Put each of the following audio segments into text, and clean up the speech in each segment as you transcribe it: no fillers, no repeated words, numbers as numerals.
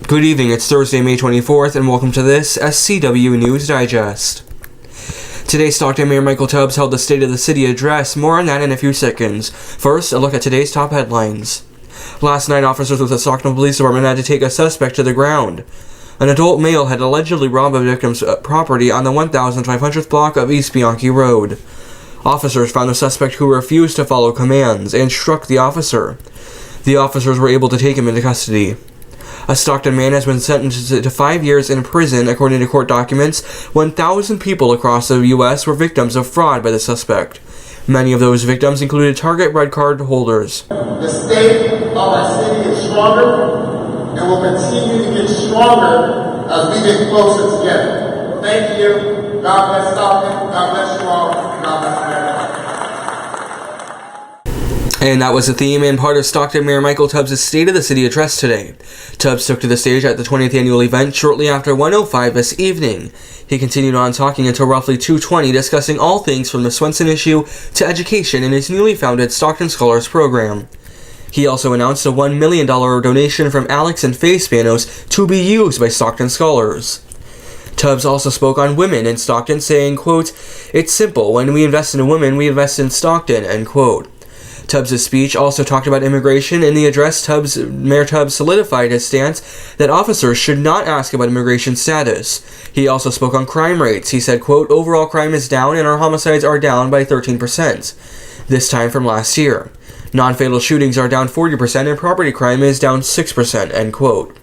Good evening, it's Thursday, May 24th, and welcome to this SCW News Digest. Today, Stockton Mayor Michael Tubbs held the State of the City address. More on that in a few seconds. First, a look at today's top headlines. Last night, officers with the Stockton Police Department had to take a suspect to the ground. An adult male had allegedly robbed a victim's property on the 1,500th block of East Bianchi Road. Officers found the suspect who refused to follow commands and struck the officer. The officers were able to take him into custody. A Stockton man has been sentenced to 5 years in prison. According to court documents, 1,000 people across the U.S. were victims of fraud by the suspect. Many of those victims included Target red card holders. The state of our city is stronger and will continue to get stronger as we get closer together. Thank you. God bless Stockton. God bless you all. God bless America. And that was the theme and part of Stockton Mayor Michael Tubbs' State of the City address today. Tubbs took to the stage at the 20th annual event shortly after 1:05 this evening. He continued on talking until roughly 2:20, discussing all things from the Swenson issue to education in his newly founded Stockton Scholars program. He also announced a $1 million donation from Alex and Faye Spanos to be used by Stockton Scholars. Tubbs also spoke on women in Stockton, saying, quote, "It's simple. When we invest in a woman, we invest in Stockton," end quote. Tubbs' speech also talked about immigration. In the address, Mayor Tubbs solidified his stance that officers should not ask about immigration status. He also spoke on crime rates. He said, quote, "Overall crime is down and our homicides are down by 13%, this time from last year. Non-fatal shootings are down 40% and property crime is down 6%, end quote.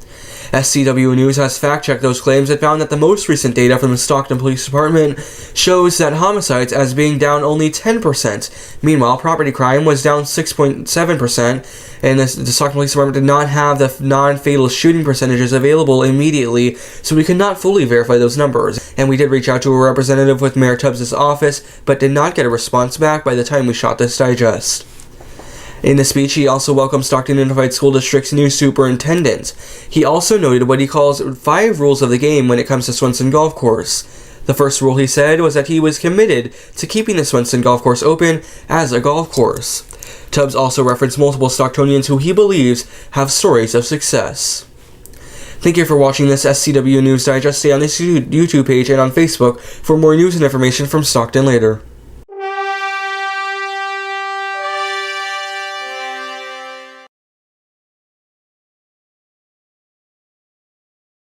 SCW News has fact-checked those claims and found that the most recent data from the Stockton Police Department shows that homicides as being down only 10%. Meanwhile, property crime was down 6.7%, and the Stockton Police Department did not have the non-fatal shooting percentages available immediately, so we could not fully verify those numbers. And we did reach out to a representative with Mayor Tubbs' office, but did not get a response back by the time we shot this digest. In the speech, he also welcomed Stockton Unified School District's new superintendent. He also noted what he calls 5 rules of the game when it comes to Swenson Golf Course. The first rule, he said, was that he was committed to keeping the Swenson Golf Course open as a golf course. Tubbs also referenced multiple Stocktonians who he believes have stories of success. Thank you for watching this SCW News Digest. Stay on this YouTube page and on Facebook for more news and information from Stockton later.